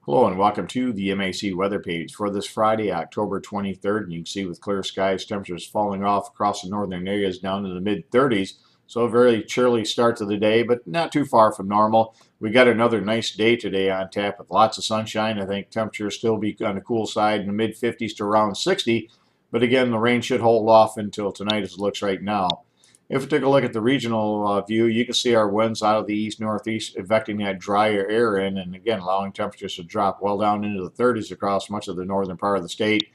Hello and welcome to the MAC weather page for this Friday, October 23rd. And you can see with clear skies, temperatures falling off across the northern areas down to the mid 30s. So a very chilly start to the day, but not too far from normal. We got another nice day today on tap with lots of sunshine. I think temperatures still be on the cool side in the mid 50s to around 60. But again, the rain should hold off until tonight as it looks right now. If we take a look at the regional view, you can see our winds out of the east-northeast affecting that drier air in, and again, allowing temperatures to drop well down into the 30s across much of the northern part of the state.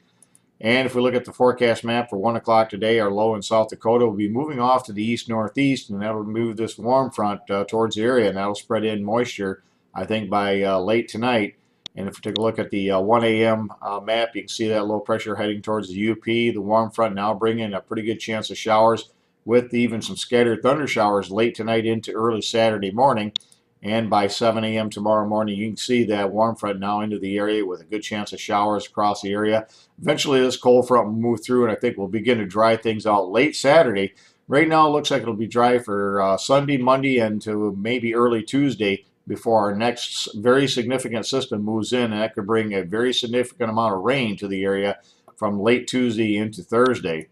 And if we look at the forecast map for 1 o'clock today, our low in South Dakota will be moving off to the east-northeast, and that'll move this warm front towards the area, and that'll spread in moisture, I think, by late tonight. And if we take a look at the 1 a.m. Map, you can see that low pressure heading towards the UP. The warm front now bringing a pretty good chance of showers, with even some scattered thunder showers late tonight into early Saturday morning. And by 7 a.m. tomorrow morning, you can see that warm front now into the area with a good chance of showers across the area. Eventually, this cold front will move through, and I think we'll begin to dry things out late Saturday. Right now, it looks like it'll be dry for Sunday, Monday, and to maybe early Tuesday before our next very significant system moves in, and that could bring a very significant amount of rain to the area from late Tuesday into Thursday.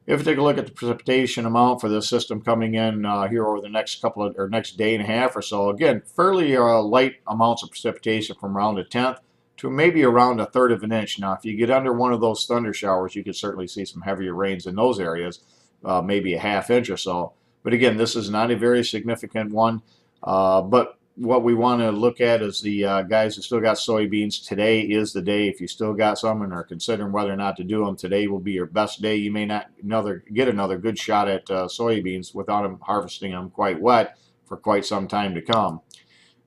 If we take a look at the precipitation amount for this system coming in here over the next next day and a half or so, again, fairly light amounts of precipitation from around a tenth to maybe around a third of an inch. Now, if you get under one of those thunder showers, you could certainly see some heavier rains in those areas, maybe a half inch or so. But again, this is not a very significant one. But what we want to look at is the guys who still got soybeans. Today is the day. If you still got some and are considering whether or not to do them, today will be your best day. You may not get another good shot at soybeans without them harvesting them quite wet for quite some time to come.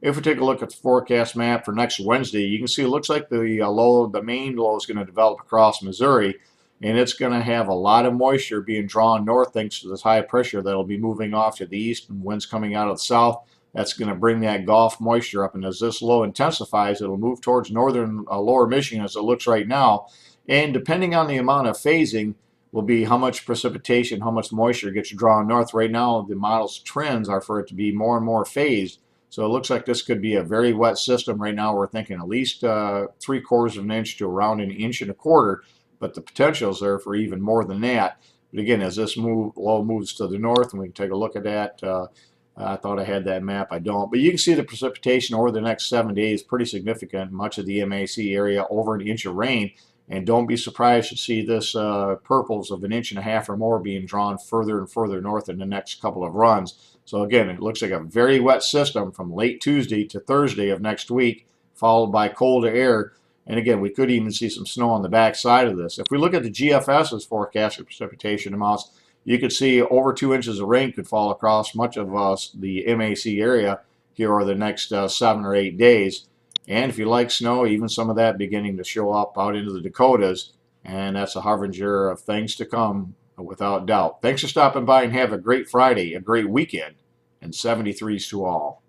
If we take a look at the forecast map for next Wednesday, you can see it looks like the main low is going to develop across Missouri, and it's going to have a lot of moisture being drawn north thanks to this high pressure that'll be moving off to the east and winds coming out of the south. That's going to bring that Gulf moisture up, and as this low intensifies, it'll move towards northern lower Michigan as it looks right now. And depending on the amount of phasing will be how much precipitation, how much moisture gets drawn north. Right now, the model's trends are for it to be more and more phased. So it looks like this could be a very wet system. Right now, we're thinking at least 3/4 of an inch to around an inch and a quarter, but the potential's there for even more than that. But again, as this low moves to the north, and we can take a look at that. I thought I had that map. I don't. But you can see the precipitation over the next 7 days, pretty significant. Much of the MAC area over an inch of rain. And don't be surprised to see this purples of an inch and a half or more being drawn further and further north in the next couple of runs. So again, it looks like a very wet system from late Tuesday to Thursday of next week, followed by colder air. And again, we could even see some snow on the back side of this. If we look at the GFS's forecasted precipitation amounts, you could see over 2 inches of rain could fall across much of the MAC area here over the next 7 or 8 days. And if you like snow, even some of that beginning to show up out into the Dakotas. And that's a harbinger of things to come, without doubt. Thanks for stopping by, and have a great Friday, a great weekend, and 73s to all.